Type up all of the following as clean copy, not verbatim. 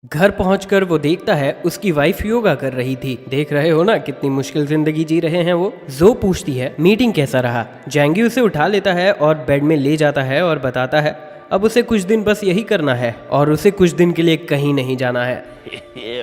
घर पहुंचकर वो देखता है उसकी वाइफ योगा कर रही थी। देख रहे हो ना कितनी मुश्किल जिंदगी जी रहे हैं वो। जो पूछती है मीटिंग कैसा रहा। जैंगी उसे उठा लेता है और बेड में ले जाता है और बताता है अब उसे कुछ दिन बस यही करना है और उसे कुछ दिन के लिए कहीं नहीं जाना है।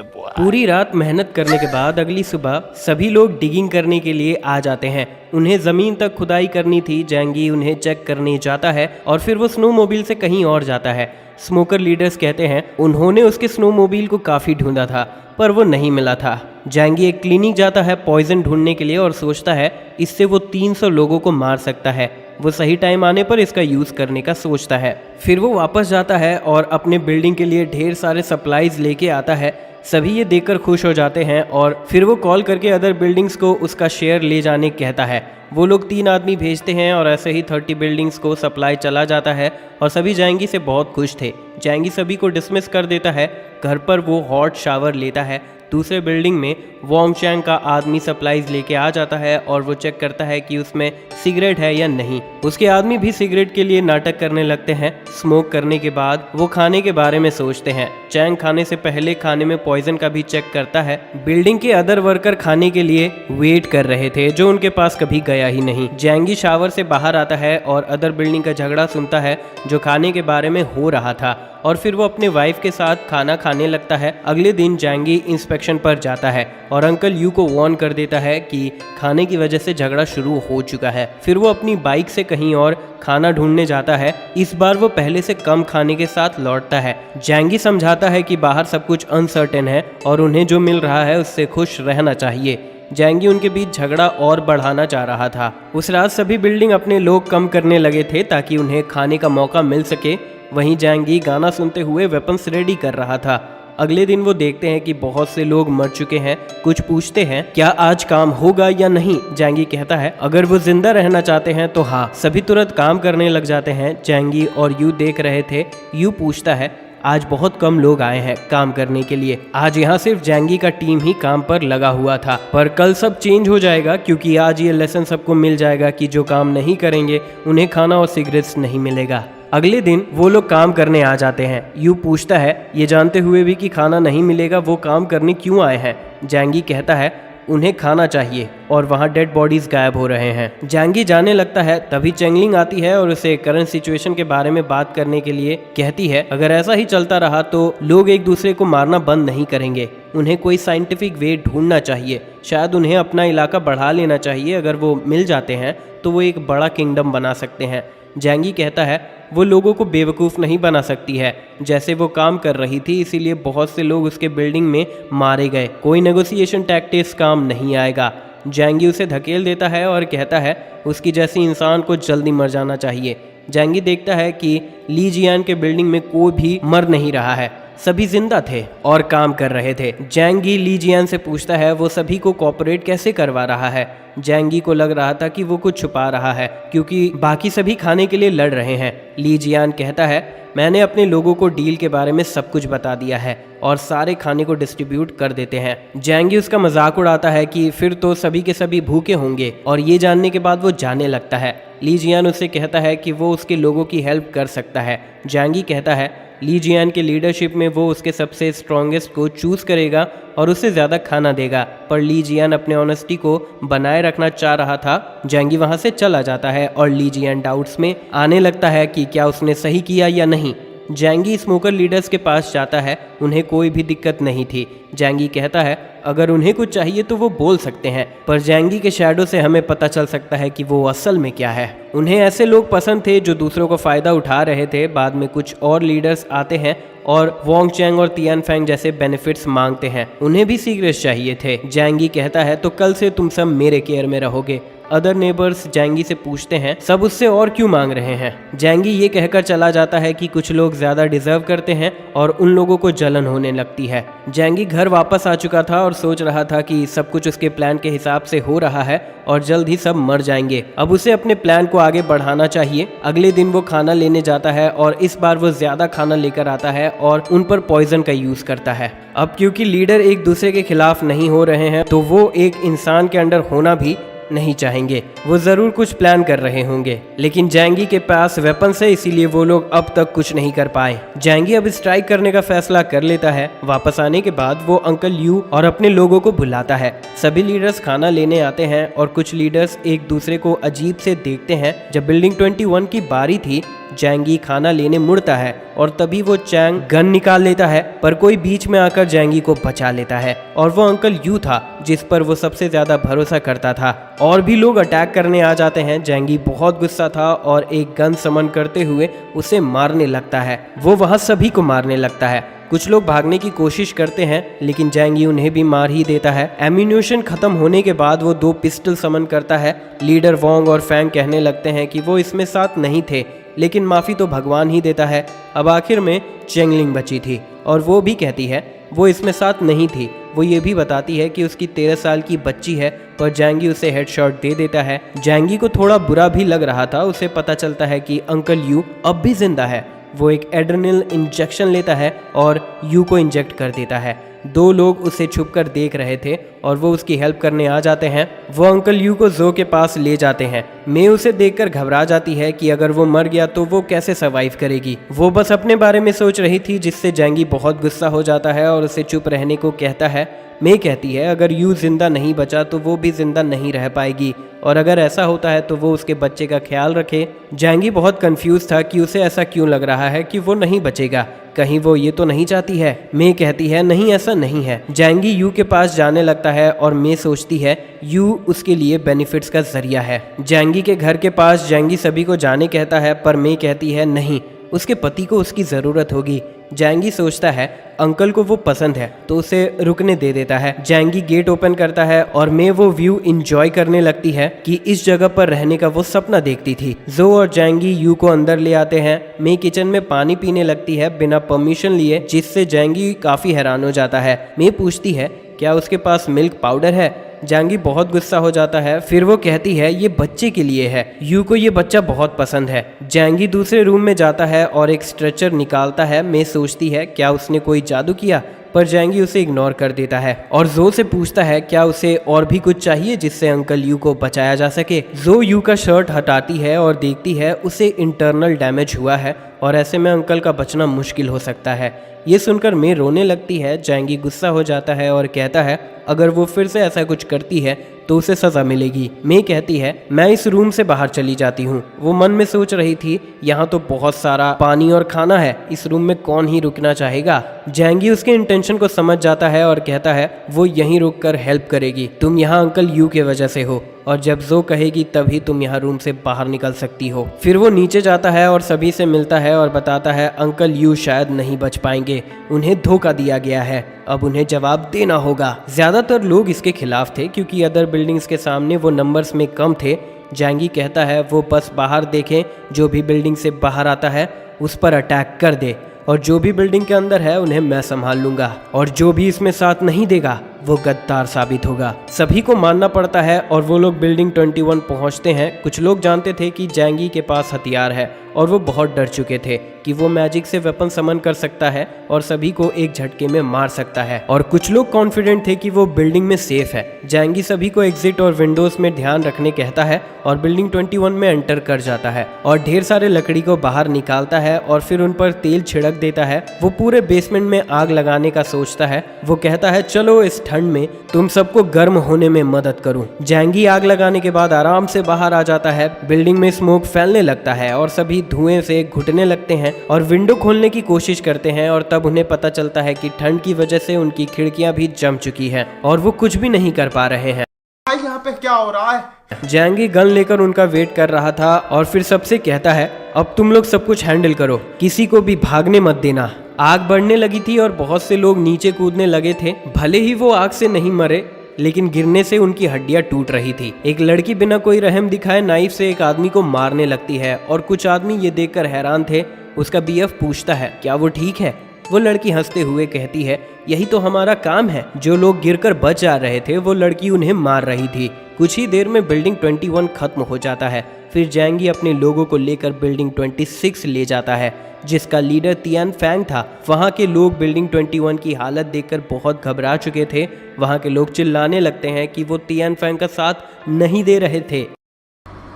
पूरी रात मेहनत करने के बाद अगली सुबह सभी लोग डिगिंग करने के लिए आ जाते हैं। उन्हें जमीन तक खुदाई करनी थी। जैंगी उन्हें चेक करने जाता है और फिर वो स्नोमोबिल से कहीं और जाता है। स्मोकर लीडर्स कहते हैं उन्होंने उसके स्नोमोबिल को काफी ढूंढा था पर वो नहीं मिला था। जैंगी एक क्लिनिक जाता है पॉइजन ढूंढने के लिए और सोचता है इससे वो 300 लोगों को मार सकता है। वो सही टाइम आने पर इसका यूज करने का सोचता है। फिर वो वापस जाता है और अपने बिल्डिंग के लिए ढेर सारे सप्लाईज लेके आता है। सभी ये देखकर खुश हो जाते हैं और फिर वो कॉल करके अदर बिल्डिंग्स को उसका शेयर ले जाने कहता है। वो लोग 3 आदमी भेजते हैं और ऐसे ही 30 बिल्डिंग्स को सप्लाई चला जाता है और सभी जैंगी से बहुत खुश थे। जैंगी सभी को डिसमिस कर देता है। घर पर वो हॉट शावर लेता है। दूसरे बिल्डिंग में वोंग चैंग का आदमी सप्लाईज लेके आ जाता है और वो चेक करता है कि उसमें सिगरेट है या नहीं। उसके आदमी भी सिगरेट के लिए नाटक करने लगते हैं। स्मोक करने के बाद वो खाने के बारे में सोचते हैं। चैंग खाने से पहले खाने में पॉइजन का भी चेक करता है। बिल्डिंग के अदर वर्कर खाने के लिए वेट कर रहे थे जो उनके पास कभी गया ही नहीं। जैंगी शावर से बाहर आता है और अदर बिल्डिंग का झगड़ा सुनता है जो खाने के बारे में हो रहा था और फिर वो अपने वाइफ के साथ खाना खाने लगता है। अगले दिन जैंगी इंस्पेक्शन पर जाता है और अंकल यू को वार्न कर देता है कि खाने की वजह से झगड़ा शुरू हो चुका है। फिर वो अपनी बाइक से कहीं और खाना ढूंढने जाता है। इस बार वो पहले से कम खाने के साथ लौटता है। जैंगी समझाता है कि बाहर सब कुछ अनसर्टेन है और उन्हें जो मिल रहा है उससे खुश रहना चाहिए। जैंगी उनके बीच झगड़ा और बढ़ाना चाह रहा था। उस रात सभी बिल्डिंग अपने लोग कम करने लगे थे ताकि उन्हें खाने का मौका मिल सके। वहीं जैंगी गाना सुनते हुए वेपन्स रेडी कर रहा था। अगले दिन वो देखते हैं कि बहुत से लोग मर चुके हैं। कुछ पूछते हैं क्या आज काम होगा या नहीं। जैंगी कहता है अगर वो जिंदा रहना चाहते हैं तो हाँ। सभी तुरंत काम करने लग जाते हैं। जैंगी और यू देख रहे थे। यू पूछता है आज बहुत कम लोग आए हैं काम करने के लिए। आज यहाँ सिर्फ जैंगी का टीम ही काम पर लगा हुआ था पर कल सब चेंज हो जाएगा क्योंकि आज ये लेसन सबको मिल जाएगा कि जो काम नहीं करेंगे उन्हें खाना और सिगरेट्स नहीं मिलेगा। अगले दिन वो लोग काम करने आ जाते हैं। यू पूछता है ये जानते हुए भी कि खाना नहीं मिलेगा वो काम करने क्यों आए हैं। जैंगी कहता है उन्हें खाना चाहिए और वहाँ डेड बॉडीज गायब हो रहे हैं। जैंगी जाने लगता है तभी चेंगलिंग आती है और उसे करंट सिचुएशन के बारे में बात करने के लिए कहती है अगर ऐसा ही चलता रहा तो लोग एक दूसरे को मारना बंद नहीं करेंगे। उन्हें कोई साइंटिफिक वे ढूंढना चाहिए। शायद उन्हें अपना इलाका बढ़ा लेना चाहिए। अगर वो मिल जाते हैं तो वो एक बड़ा किंगडम बना सकते हैं। जैंगी कहता है वो लोगों को बेवकूफ़ नहीं बना सकती है जैसे वो काम कर रही थी, इसीलिए बहुत से लोग उसके बिल्डिंग में मारे गए। कोई नेगोशिएशन टैक्टिक्स काम नहीं आएगा। जैंगी उसे धकेल देता है और कहता है उसकी जैसी इंसान को जल्दी मर जाना चाहिए। जैंगी देखता है कि ली जियान के बिल्डिंग में कोई भी मर नहीं रहा है। सभी जिंदा थे और काम कर रहे थे। जैंगी ली जियान से पूछता है वो सभी को कोऑपरेट कैसे करवा रहा है। जैंगी को लग रहा था कि वो कुछ छुपा रहा है क्योंकि बाकी सभी खाने के लिए लड़ रहे हैं। ली जियान कहता है मैंने अपने लोगों को डील के बारे में सब कुछ बता दिया है और सारे खाने को डिस्ट्रीब्यूट कर देते हैं। जैंगी उसका मजाक उड़ाता है कि फिर तो सभी के सभी भूखे होंगे और ये जानने के बाद वो जाने लगता है। ली जियान उससे कहता है कि वो उसके लोगों की हेल्प कर सकता है। जैंगी कहता है ली जियान के लीडरशिप में वो उसके सबसे स्ट्रॉन्गेस्ट को चूज करेगा और उससे ज़्यादा खाना देगा। पर ली जियान अपने ऑनेस्टी को बनाए रखना चाह रहा था। जैंगी वहाँ से चला जाता है और ली जियान डाउट्स में आने लगता है कि क्या उसने सही किया या नहीं। जैंगी स्मोकर लीडर्स के पास जाता है। उन्हें कोई भी दिक्कत नहीं थी। जैंगी कहता है अगर उन्हें कुछ चाहिए तो वो बोल सकते हैं पर जैंगी के शैडो से हमें पता चल सकता है कि वो असल में क्या है। उन्हें ऐसे लोग पसंद थे जो दूसरों को फ़ायदा उठा रहे थे। बाद में कुछ और लीडर्स आते हैं और वोंग चैंग और तियान फैंग जैसे बेनिफिट्स मांगते हैं। उन्हें भी सीक्रेट्स चाहिए थे। जैंगी कहता है तो कल से तुम सब मेरे केयर में रहोगे। अदर नेबर्स जैंगी से पूछते हैं सब उससे और क्यों मांग रहे हैं। जैंगी ये कहकर चला जाता है कि कुछ लोग ज्यादा डिजर्व करते हैं और उन लोगों को जलन होने लगती है। जैंगी घर वापस आ चुका था और सोच रहा था कि सब कुछ उसके प्लान के हिसाब से हो रहा है और जल्द ही सब मर जाएंगे। अब उसे अपने प्लान को आगे बढ़ाना चाहिए। अगले दिन वो खाना लेने जाता है और इस बार वो ज्यादा खाना लेकर आता है और उन पर पॉइजन का यूज करता है। अब क्योंकि लीडर एक दूसरे के खिलाफ नहीं हो रहे हैं तो वो एक इंसान के अंडर होना भी नहीं चाहेंगे, वो जरूर कुछ प्लान कर रहे होंगे। लेकिन जैंगी के पास वेपन्स है, इसीलिए वो लोग अब तक कुछ नहीं कर पाए। जैंगी अब स्ट्राइक करने का फैसला कर लेता है। वापस आने के बाद वो अंकल यू और अपने लोगों को बुलाता है। सभी लीडर्स खाना लेने आते हैं और कुछ लीडर्स एक दूसरे को अजीब से देखते हैं। जब बिल्डिंग 21 की बारी थी, जैंगी खाना लेने मुड़ता है और तभी वो चैंग गन निकाल लेता है, पर कोई बीच में आकर जैंगी को बचा लेता है और वो अंकल यू था जिस पर वो सबसे ज्यादा भरोसा करता था। और भी लोग अटैक करने आ जाते हैं। जैंगी बहुत गुस्सा था और एक गन समन करते हुए उसे मारने लगता है। वो वहाँ सभी को मारने लगता है। कुछ लोग भागने की कोशिश करते हैं लेकिन जैंगी उन्हें भी मार ही देता है। एम्यूनेशन खत्म होने के बाद वो 2 पिस्टल समन करता है। लीडर वोंग और फैंग कहने लगते हैं कि वो इसमें साथ नहीं थे, लेकिन माफ़ी तो भगवान ही देता है। अब आखिर में चेंगलिंग बची थी और वो भी कहती है वो इसमें साथ नहीं थी। वो ये भी बताती है कि उसकी 13 साल की बच्ची है, पर जैंगी उसे हेडशॉट दे देता है। जैंगी को थोड़ा बुरा भी लग रहा था। उसे पता चलता है कि अंकल यू अब भी जिंदा है। वो एक एड्रेनल इंजेक्शन लेता है और यू को इंजेक्ट कर देता है। 2 लोग उसे छुपकर देख रहे थे और वो उसकी हेल्प करने आ जाते हैं। वो अंकल यू को जो के पास ले जाते हैं। मे उसे देखकर घबरा जाती है कि अगर वो मर गया तो वो कैसे सर्वाइव करेगी। वो बस अपने बारे में सोच रही थी, जिससे जैंगी बहुत गुस्सा हो जाता है और उसे चुप रहने को कहता है। मे कहती है अगर यू जिंदा नहीं बचा तो वो भी जिंदा नहीं रह पाएगी और अगर ऐसा होता है तो वो उसके बच्चे का ख्याल रखे। जैंगी बहुत कंफ्यूज था कि उसे ऐसा क्यों लग रहा है कि वो नहीं बचेगा, कहीं वो ये तो नहीं चाहती है। मे कहती है नहीं, ऐसा नहीं है। जैंगी यू के पास जाने लगता है और मे सोचती है यू उसके लिए बेनिफिट्स का जरिया है। जैंगी के घर के पास जैंगी सभी को जाने कहता है, पर मे कहती है नहीं, उसके पति को उसकी ज़रूरत होगी। जैंगी सोचता है अंकल को वो पसंद है तो उसे रुकने दे देता है। जैंगी गेट ओपन करता है और मे वो व्यू इंजॉय करने लगती है कि इस जगह पर रहने का वो सपना देखती थी। जो और जैंगी यू को अंदर ले आते हैं। मे किचन में पानी पीने लगती है बिना परमिशन लिए, जिससे जैंगी काफ़ी हैरान हो जाता है। मे पूछती है क्या उसके पास मिल्क पाउडर है। जैंगी बहुत गुस्सा हो जाता है। फिर वो कहती है ये बच्चे के लिए है, यू को ये बच्चा बहुत पसंद है। जैंगी दूसरे रूम में जाता है और एक स्ट्रेचर निकालता है। मे सोचती है क्या उसने कोई जादू किया, पर जैंगी उसे इग्नोर कर देता है और जो से पूछता है क्या उसे और भी कुछ चाहिए जिससे अंकल यू को बचाया जा सके। जो यू का शर्ट हटाती है और देखती है उसे इंटरनल डैमेज हुआ है और ऐसे में अंकल का बचना मुश्किल हो सकता है। ये सुनकर मे रोने लगती है। जैंगी गुस्सा हो जाता है और कहता है अगर वो फिर से ऐसा कुछ करती है तो उसे सजा मिलेगी। मे कहती है मैं इस रूम से बाहर चली जाती हूँ। वो मन में सोच रही थी यहाँ तो बहुत सारा पानी और खाना है, इस रूम में कौन ही रुकना चाहेगा। जैंगी उसके इंटेंशन को समझ जाता है और कहता है वो यहीं रुककर हेल्प करेगी, तुम यहाँ अंकल यू के वजह से हो और जब जो कहेगी तभी तुम यहाँ रूम से बाहर निकल सकती हो। फिर वो नीचे जाता है और सभी से मिलता है और बताता है अंकल यू शायद नहीं बच पाएंगे, उन्हें धोखा दिया गया है, अब उन्हें जवाब देना होगा। ज्यादातर लोग इसके खिलाफ थे क्योंकि अदर बिल्डिंग्स के सामने वो नंबर्स में कम थे। जैंगी कहता है वो बस बाहर देखें, जो भी बिल्डिंग से बाहर आता है उस पर अटैक कर दे और जो भी बिल्डिंग के अंदर है उन्हें मैं संभाल लूंगा और जो भी इसमें साथ नहीं देगा वो गद्दार साबित होगा। सभी को मानना पड़ता है और वो लोग बिल्डिंग 21 पहुंचते हैं। कुछ लोग जानते थे कि जैंगी के पास हथियार है और वो बहुत डर चुके थे कि वो मैजिक से वेपन समन कर सकता है और सभी को एक झटके में मार सकता है, और कुछ लोग कॉन्फिडेंट थे कि वो बिल्डिंग में सेफ है। जैंगी सभी को एग्जिट और विंडोज में ध्यान रखने कहता है और बिल्डिंग 21 में एंटर कर जाता है और ढेर सारे लकड़ी को बाहर निकालता है और फिर उन पर तेल छिड़क देता है। वो पूरे बेसमेंट में आग लगाने का सोचता है। वो कहता है चलो इस ठंड में तुम सबको गर्म होने में मदद करूं। जैंगी आग लगाने के बाद आराम से बाहर आ जाता है। बिल्डिंग में स्मोक फैलने लगता है और सभी धुएं से घुटने लगते हैं और विंडो खोलने की कोशिश करते हैं और तब उन्हें पता चलता है कि ठंड की वजह से उनकी खिड़कियां भी जम चुकी हैं और वो कुछ भी नहीं कर पा रहे हैं। यहाँ पे क्या हो रहा है? जैंगी गन लेकर उनका वेट कर रहा था और फिर सबसे कहता है अब तुम लोग सब कुछ हैंडल करो, किसी को भी भागने मत देना। आग बढ़ने लगी थी और बहुत से लोग नीचे कूदने लगे थे। भले ही वो आग से नहीं मरे लेकिन गिरने से उनकी हड्डियां टूट रही थी। एक लड़की बिना कोई रहम दिखाए नाइफ से एक आदमी को मारने लगती है और कुछ आदमी ये देखकर हैरान थे। उसका बीएफ पूछता है क्या वो ठीक है। वो लड़की हंसते हुए कहती है यही तो हमारा काम है। जो लोग गिरकर बच जा रहे थे वो लड़की उन्हें मार रही थी। कुछ ही देर में बिल्डिंग 21 खत्म हो जाता है। फिर जैंगी अपने लोगों को लेकर बिल्डिंग 26 ले जाता है। जिसका लीडर तियान फैंग था। वहाँ के लोग बिल्डिंग 21 की हालत देखकर बहुत घबरा चुके थे। वहाँ के लोग चिल्लाने लगते हैं कि वो तियान फैंग का साथ नहीं दे रहे थे।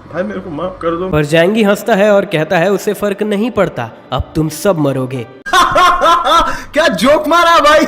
भाई मेरे को माफ कर दो। पर जैंगी हंसता है और कहता है उसे फर्क नहीं पड़ता, अब तुम सब मरोगे। क्या जोक मारा भाई।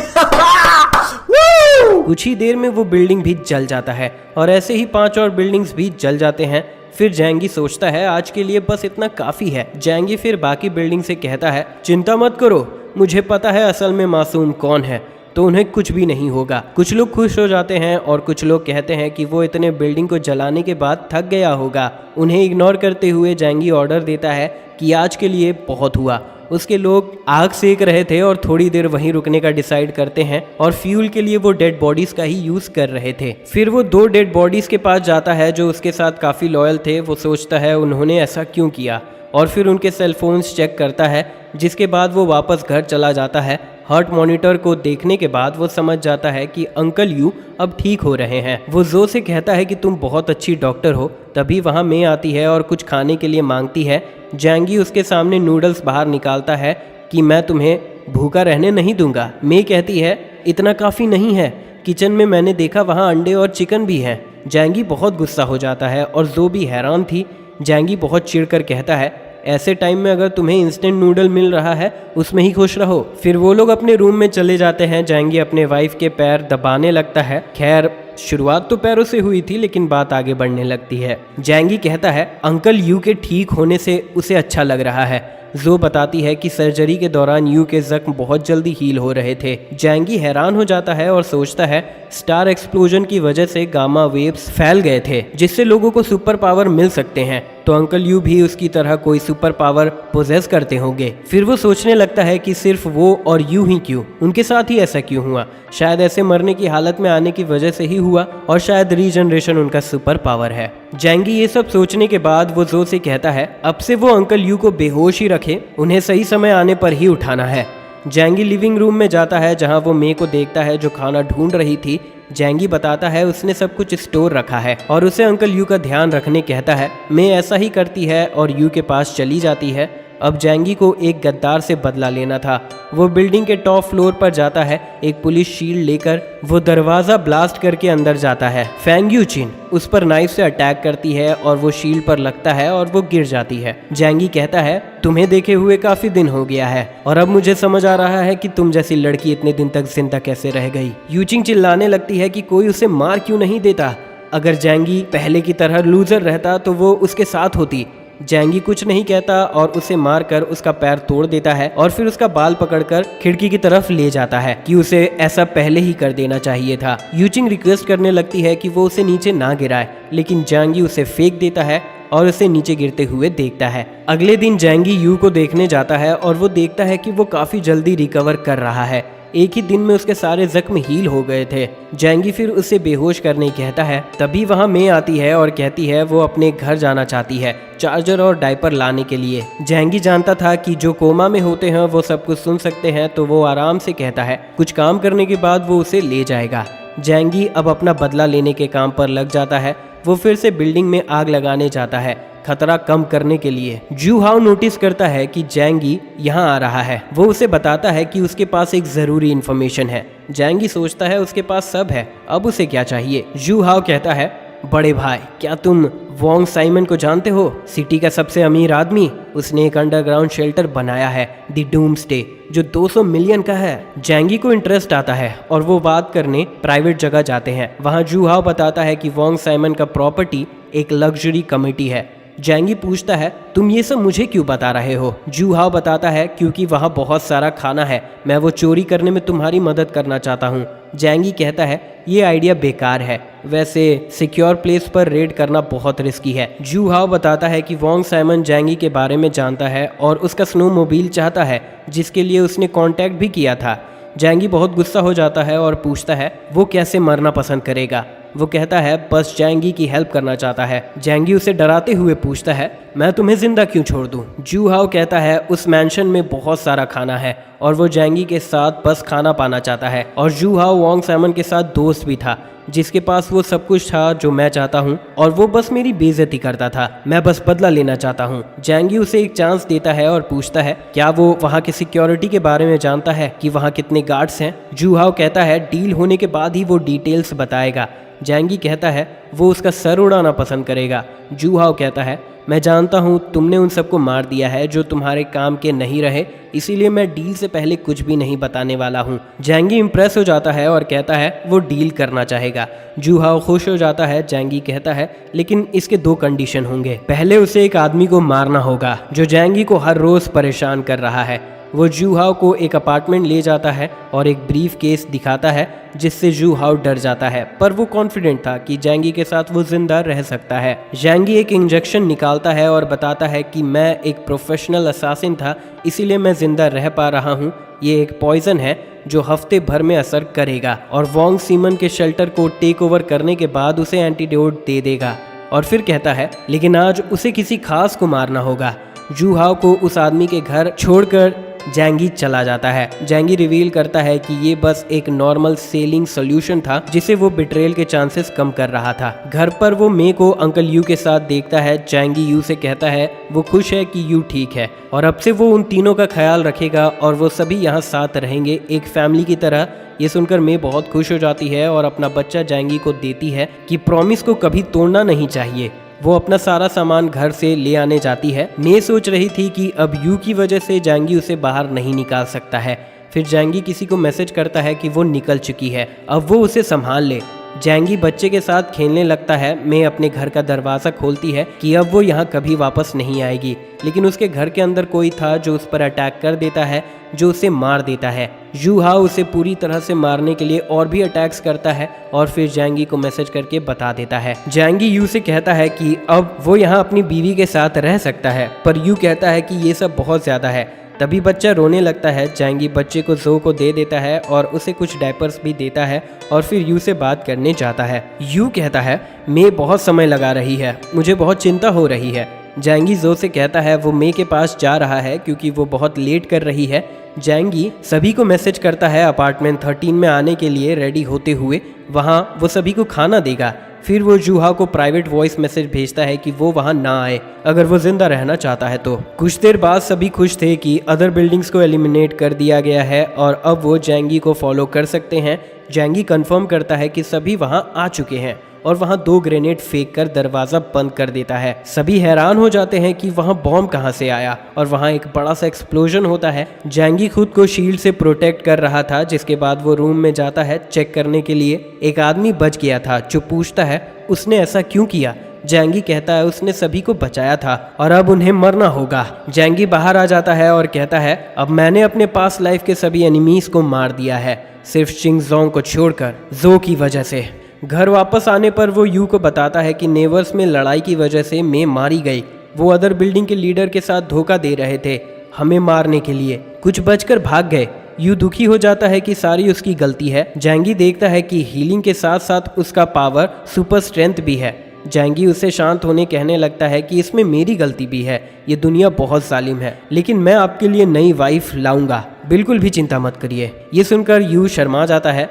कुछ ही देर में वो बिल्डिंग भी जल जाता है और ऐसे ही 5 और बिल्डिंग्स भी जल जाते हैं। फिर जैंगी सोचता है आज के लिए बस इतना काफी है। जैंगी फिर बाकी बिल्डिंग से कहता है चिंता मत करो, मुझे पता है असल में मासूम कौन है, तो उन्हें कुछ भी नहीं होगा। कुछ लोग खुश हो जाते हैं और कुछ लोग कहते हैं कि वो इतने बिल्डिंग को जलाने के बाद थक गया होगा। उन्हें इग्नोर करते हुए जैंगी ऑर्डर देता है कि आज के लिए बहुत हुआ। उसके लोग आग सेक रहे थे और थोड़ी देर वहीं रुकने का डिसाइड करते हैं और फ्यूल के लिए वो डेड बॉडीज का ही यूज कर रहे थे। फिर वो 2 डेड बॉडीज के पास जाता है जो उसके साथ काफी लॉयल थे। वो सोचता है उन्होंने ऐसा क्यों किया और फिर उनके सेल फोन्स चेक करता है, जिसके बाद वो वापस घर चला जाता है। हार्ट मॉनिटर को देखने के बाद वो समझ जाता है कि अंकल यू अब ठीक हो रहे हैं। वो जो से कहता है कि तुम बहुत अच्छी डॉक्टर हो। तभी वहाँ मे आती है और कुछ खाने के लिए मांगती है। जैंगी उसके सामने नूडल्स बाहर निकालता है कि मैं तुम्हें भूखा रहने नहीं दूंगा। मे कहती है इतना काफ़ी नहीं है, किचन में मैंने देखा वहाँ अंडे और चिकन भी हैं। जैंगी बहुत गुस्सा हो जाता है और जो भी हैरान थी। जैंगी बहुत चिढ़कर कहता है ऐसे टाइम में अगर तुम्हें इंस्टेंट नूडल मिल रहा है उसमें ही खुश रहो। फिर वो लोग अपने रूम में चले जाते हैं। जैंगी अपने वाइफ के पैर दबाने लगता है। खैर शुरुआत तो पैरों से हुई थी लेकिन बात आगे बढ़ने लगती है। जैंगी कहता है अंकल यू के ठीक होने से उसे अच्छा लग रहा है। जो बताती है कि सर्जरी के दौरान यू के जख्म बहुत जल्दी हील हो रहे थे। जैंगी हैरान हो जाता है और सोचता है स्टार एक्सप्लोजन की वजह से गामा वेव्स फैल गए थे जिससे लोगों को सुपर पावर मिल सकते हैं, तो अंकल यू भी उसकी तरह कोई सुपर पावर पोजेस करते होंगे। फिर वो सोचने लगता है कि सिर्फ वो और यू ही क्यों, उनके साथ ही ऐसा क्यों हुआ। शायद ऐसे मरने की हालत में आने की वजह से ही हुआ और शायद रीजनरेशन उनका सुपर पावर है। जैंगी ये सब सोचने के बाद वो जो से कहता है अब से वो अंकल यू को बेहोश ही रखे, उन्हें सही समय आने पर ही उठाना है। जैंगी लिविंग रूम में जाता है जहां वो मे को देखता है जो खाना ढूंढ रही थी। जैंगी बताता है उसने सब कुछ स्टोर रखा है और उसे अंकल यू का ध्यान रखने कहता है। मे ऐसा ही करती है और यू के पास चली जाती है। अब जैंगी को एक गद्दार से बदला लेना था। वो बिल्डिंग के टॉप फ्लोर पर जाता है। एक पुलिस शील्ड लेकर वो दरवाजा ब्लास्ट करके अंदर जाता है। फैंग यू चिन उस पर नाइफ से अटैक करती है और वो शील्ड पर लगता है और वो गिर जाती है। जैंगी कहता है तुम्हें देखे हुए काफी दिन हो गया है और अब मुझे समझ आ रहा है कि तुम जैसी लड़की इतने दिन तक जिंदा कैसे रह गई। यूचिंग चिल्लाने लगती है कि कोई उसे मार क्यों नहीं देता। अगर जैंगी पहले की तरह लूजर रहता तो वो उसके साथ होती। जैंगी कुछ नहीं कहता और उसे मारकर उसका पैर तोड़ देता है और फिर उसका बाल पकड़कर खिड़की की तरफ ले जाता है कि उसे ऐसा पहले ही कर देना चाहिए था। यूचिंग रिक्वेस्ट करने लगती है कि वो उसे नीचे ना गिराए, लेकिन जैंगी उसे फेंक देता है और उसे नीचे गिरते हुए देखता है। अगले दिन जैंगी यू को देखने जाता है और वो देखता है कि वो काफी जल्दी रिकवर कर रहा है। एक ही दिन में उसके सारे जख्म हील हो गए थे। जैंगी फिर उसे बेहोश करने कहता है। तभी वहाँ मे आती है और कहती है वो अपने घर जाना चाहती है चार्जर और डायपर लाने के लिए। जैंगी जानता था कि जो कोमा में होते हैं वो सब कुछ सुन सकते हैं, तो वो आराम से कहता है कुछ काम करने के बाद वो उसे ले जाएगा। जैंगी अब अपना बदला लेने के काम पर लग जाता है। वो फिर से बिल्डिंग में आग लगाने जाता है खतरा कम करने के लिए। जू हाउ नोटिस करता है कि जैंगी यहाँ आ रहा है। वो उसे बताता है कि उसके पास एक जरूरी इन्फॉर्मेशन है। जैंगी सोचता है उसके पास सब है, अब उसे क्या चाहिए। जू हाउ कहता है बड़े भाई क्या तुम वोंग साइमन को जानते हो, सिटी का सबसे अमीर आदमी। उसने एक अंडरग्राउंड शेल्टर बनाया है द डूम्सडे जो 200 मिलियन का है। जैंगी को इंटरेस्ट आता है और वो बात करने प्राइवेट जगह जाते हैं। वहाँ जू हाउ बताता है कि वोंग साइमन का प्रॉपर्टी एक लग्जरी कमिटी है। जैंगी पूछता है तुम ये सब मुझे क्यों बता रहे हो। जू हाउ बताता है क्योंकि वहाँ बहुत सारा खाना है, मैं वो चोरी करने में तुम्हारी मदद करना चाहता हूँ। जैंगी कहता है ये आइडिया बेकार है, वैसे सिक्योर प्लेस पर रेड करना बहुत रिस्की है। जू हाउ बताता है कि वोंग साइमन जैंगी के बारे में जानता है और उसका स्नोमोबाइल चाहता है जिसके लिए उसने कांटेक्ट भी किया था। जैंगी बहुत गुस्सा हो जाता है और पूछता है वो कैसे मरना पसंद करेगा। वो कहता है बस जैंगी की हेल्प करना चाहता है। जैंगी उसे डराते हुए पूछता है मैं तुम्हें जिंदा क्यों छोड़ दूं? जू हाओ कहता है उस मैंशन में बहुत सारा खाना है और वो जैंगी के साथ बस खाना पाना चाहता है। और जू हाओ वांग सैमन के साथ दोस्त भी था जिसके पास वो सब कुछ था जो मैं चाहता हूँ और वो बस मेरी बेइज्जती करता था। मैं बस बदला लेना चाहता हूँ। जैंगी उसे एक चांस देता है और पूछता है क्या वो वहाँ की सिक्योरिटी के बारे में जानता है कि वहाँ कितने गार्ड्स हैं? जू हाओ कहता है डील होने के बाद ही वो डिटेल्स बताएगा। जैंगी कहता है वो उसका सर उड़ाना पसंद करेगा। जू हाओ कहता है मैं जानता हूँ तुमने उन सबको मार दिया है जो तुम्हारे काम के नहीं रहे, इसीलिए मैं डील से पहले कुछ भी नहीं बताने वाला हूँ। जैंगी इम्प्रेस हो जाता है और कहता है वो डील करना चाहेगा। जू हाओ खुश हो जाता है। जैंगी कहता है लेकिन इसके 2 कंडीशन होंगे। पहले उसे एक आदमी को मारना होगा जो जैंगी को हर रोज परेशान कर रहा है। वो जू हाओ को एक अपार्टमेंट ले जाता है और एक ब्रीफ केस दिखाता है जिससे जू हाओ डर जाता है, पर वो कॉन्फिडेंट था कि जैंगी के साथ वो जिंदा रह सकता है। जैंगी एक इंजेक्शन निकालता है और बताता है कि मैं एक प्रोफेशनल असासिन था, इसीलिए मैं जिंदा रह पा रहा हूँ। ये एक पॉइजन है जो हफ्ते भर में असर करेगा और वांग सीमन के शेल्टर को टेक ओवर करने के बाद उसे एंटीडोट दे देगा। और फिर कहता है लेकिन आज उसे किसी खास को मारना होगा। जू हाओ को उस आदमी के घर छोड़कर जैंगी चला जाता है। जैंगी रिवील करता है कि ये बस एक नॉर्मल सेलिंग सोल्यूशन था जिसे वो बिट्रेल के चांसेस कम कर रहा था। घर पर वो मे को अंकल यू के साथ देखता है। जैंगी यू से कहता है वो खुश है कि यू ठीक है और अब से वो उन तीनों का ख्याल रखेगा और वो सभी यहाँ साथ रहेंगे एक फैमिली की तरह। ये सुनकर मे बहुत खुश हो जाती है और अपना बच्चा जैंगी को देती है कि प्रॉमिस को कभी तोड़ना नहीं चाहिए। वो अपना सारा सामान घर से ले आने जाती है। मे सोच रही थी कि अब यू की वजह से जैंगी उसे बाहर नहीं निकाल सकता है। फिर जैंगी किसी को मैसेज करता है कि वो निकल चुकी है, अब वो उसे संभाल ले। जैंगी बच्चे के साथ खेलने लगता है। मे अपने घर का दरवाज़ा खोलती है कि अब वो यहाँ कभी वापस नहीं आएगी, लेकिन उसके घर के अंदर कोई था जो उस पर अटैक कर देता है, जो उसे मार देता है। जू हाओ उसे पूरी तरह से मारने के लिए और भी अटैक्स करता है और फिर जैंगी को मैसेज करके बता देता है। जैंगी यू से कहता है कि अब वो यहाँ अपनी बीवी के साथ रह सकता है, पर यू कहता है कि ये सब बहुत ज़्यादा है। तभी बच्चा रोने लगता है। जैंगी बच्चे को जो को दे देता है और उसे कुछ डायपर्स भी देता है और फिर यू से बात करने जाता है। यू कहता है मे बहुत समय लगा रही है, मुझे बहुत चिंता हो रही है। जैंगी जो से कहता है वो मे के पास जा रहा है क्योंकि वो बहुत लेट कर रही है। जैंगी सभी को मैसेज करता है अपार्टमेंट 13 में आने के लिए रेडी होते हुए। वहाँ वो सभी को खाना देगा। फिर वो जू हाओ को प्राइवेट वॉइस मैसेज भेजता है कि वो वहाँ ना आए अगर वो जिंदा रहना चाहता है तो। कुछ देर बाद सभी खुश थे कि अदर बिल्डिंग्स को एलिमिनेट कर दिया गया है और अब वो जैंगी को फॉलो कर सकते हैं। जैंगी कंफर्म करता है कि सभी वहाँ आ चुके हैं और वहाँ 2 ग्रेनेड फेंक कर दरवाज़ा बंद कर देता है। सभी हैरान हो जाते हैं कि वहाँ बॉम्ब कहाँ से आया और वहाँ एक बड़ा सा एक्सप्लोजन होता है। जैंगी खुद को शील्ड से प्रोटेक्ट कर रहा था, जिसके बाद वो रूम में जाता है चेक करने के लिए। एक आदमी बच गया था जो पूछता है उसने ऐसा क्यों किया। जैंगी कहता है उसने सभी को बचाया था और अब उन्हें मरना होगा। जैंगी बाहर आ जाता है और कहता है अब मैंने अपने पास लाइफ के सभी एनिमीज को मार दिया है, सिर्फ चिंगजोंग को छोड़कर, जो की वजह से। घर वापस आने पर वो यू को बताता है कि नेवर्स में लड़ाई की वजह से मे मारी गई। वो अदर बिल्डिंग के लीडर के साथ धोखा दे रहे थे हमें मारने के लिए, कुछ बचकर भाग गए। यू दुखी हो जाता है कि सारी उसकी गलती है। जैंगी देखता है कि हीलिंग के साथ साथ उसका पावर सुपर स्ट्रेंथ भी है। जैंगी उसे शांत होने कहने लगता है कि इसमें मेरी गलती भी है, ये दुनिया बहुत जालिम है, लेकिन मैं आपके लिए नई वाइफ लाऊंगा, बिल्कुल भी चिंता मत करिए। ये सुनकर यू शर्मा जाता है।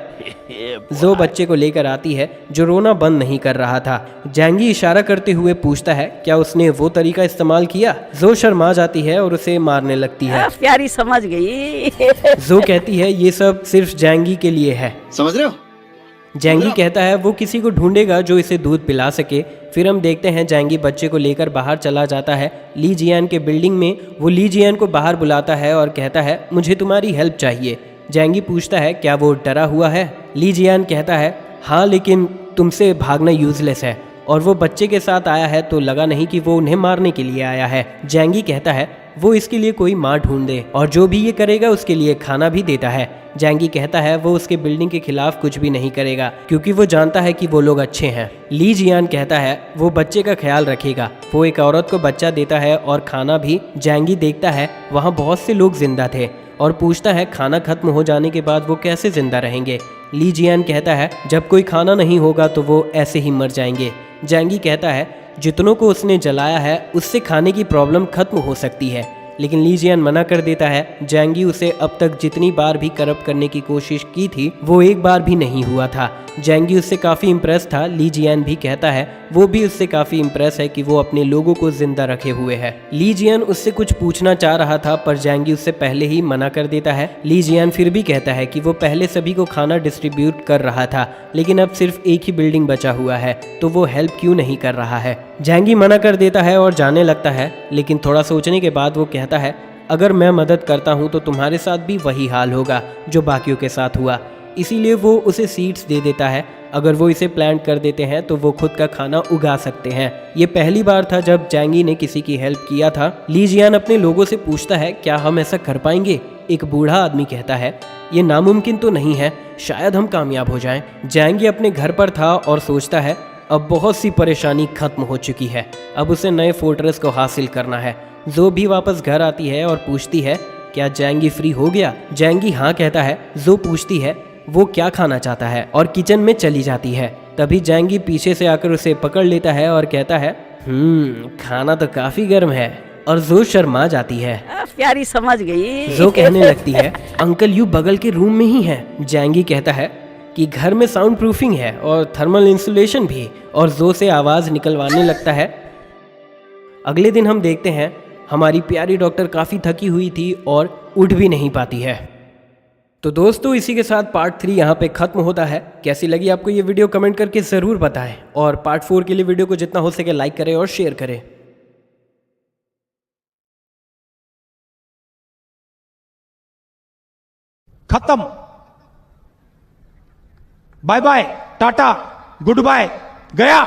जो बच्चे को लेकर आती है जो रोना बंद नहीं कर रहा था। जैंगी इशारा करते हुए पूछता है क्या उसने वो तरीका इस्तेमाल किया। जो शर्मा जाती है और उसे मारने लगती है। प्यारी समझ गई। जो कहती है ये सब सिर्फ जैंगी के लिए है, समझ रहे हो? जैंगी कहता है वो किसी को ढूंढेगा जो इसे दूध पिला सके। फिर हम देखते हैं जैंगी बच्चे को लेकर बाहर चला जाता है ली जियान के बिल्डिंग में। वो ली जियान को बाहर बुलाता है और कहता है मुझे तुम्हारी हेल्प चाहिए। जैंगी पूछता है क्या वो डरा हुआ है। ली जियान कहता है हाँ, लेकिन तुमसे भागना यूजलेस है और वो बच्चे के साथ आया है तो लगा नहीं कि वो उन्हें मारने के लिए आया है। जैंगी कहता है वो इसके लिए कोई माँ ढूंढ दे और जो भी ये करेगा उसके लिए खाना भी देता है। जैंगी कहता है वो उसके बिल्डिंग के खिलाफ कुछ भी नहीं करेगा क्योंकि वो जानता है कि वो लोग अच्छे हैं। ली जियान कहता है वो बच्चे का ख्याल रखेगा। वो एक औरत को बच्चा देता है और खाना भी। जैंगी देखता है वहाँ बहुत से लोग जिंदा थे और पूछता है खाना खत्म हो जाने के बाद वो कैसे जिंदा रहेंगे। ली जियान कहता है जब कोई खाना नहीं होगा तो वो ऐसे ही मर जाएंगे। जैंगी कहता है जितनों को उसने जलाया है उससे खाने की प्रॉब्लम खत्म हो सकती है, लेकिन ली जियान मना कर देता है। जैंगी उसे अब तक जितनी बार भी करप्ट करने की कोशिश की थी वो एक बार भी नहीं हुआ था। जैंगी उससे काफ़ी इम्प्रेस था। ली जियान भी कहता है वो भी उससे काफ़ी इम्प्रेस है कि वो अपने लोगों को जिंदा रखे हुए है। ली जियान उससे कुछ पूछना चाह रहा था पर जैंगी उससे पहले ही मना कर देता है। ली जियान फिर भी कहता है कि वो पहले सभी को खाना डिस्ट्रीब्यूट कर रहा था, लेकिन अब सिर्फ एक ही बिल्डिंग बचा हुआ है, तो वो हेल्प क्यों नहीं कर रहा है। जैंगी मना कर देता है और जाने लगता है, लेकिन थोड़ा सोचने के बाद वो कहता है अगर मैं मदद करता हूँ तो तुम्हारे साथ भी वही हाल होगा जो बाकियों के साथ हुआ, इसीलिए वो उसे सीड्स दे देता है। अगर वो इसे प्लांट कर देते हैं तो वो खुद का खाना उगा सकते हैं। ये पहली बार था जब जैंगी ने किसी की हेल्प किया था। ली जियान अपने लोगों से पूछता है क्या हम ऐसा कर पाएंगे। एक बूढ़ा आदमी कहता है ये नामुमकिन तो नहीं है, शायद हम कामयाब हो जाएं। जैंगी अपने घर पर था और सोचता है अब बहुत सी परेशानी खत्म हो चुकी है, अब उसे नए फोर्ट्रेस को हासिल करना है। जो भी वापस घर आती है और पूछती है क्या जैंगी फ्री हो गया। जैंगी हाँ कहता है। जो पूछती है वो क्या खाना चाहता है और किचन में चली जाती है। तभी जैंगी पीछे से आकर उसे पकड़ लेता है और कहता है खाना तो काफी गर्म है, और जो शर्मा जाती है। प्यारी समझ गई। जो कहने लगती है अंकल यू बगल के रूम में ही है। जैंगी कहता है कि घर में साउंड प्रूफिंग है और थर्मल इंसुलेशन भी, और जो से आवाज निकलवाने लगता है। अगले दिन हम देखते हैं हमारी प्यारी डॉक्टर काफ़ी थकी हुई थी और उठ भी नहीं पाती है। तो दोस्तों इसी के साथ पार्ट 3 यहाँ पे ख़त्म होता है। कैसी लगी आपको ये वीडियो कमेंट करके ज़रूर बताएं, और पार्ट 4 के लिए वीडियो को जितना हो सके लाइक करें और शेयर करें। खत्म। Bye bye, tata, good bye, गया।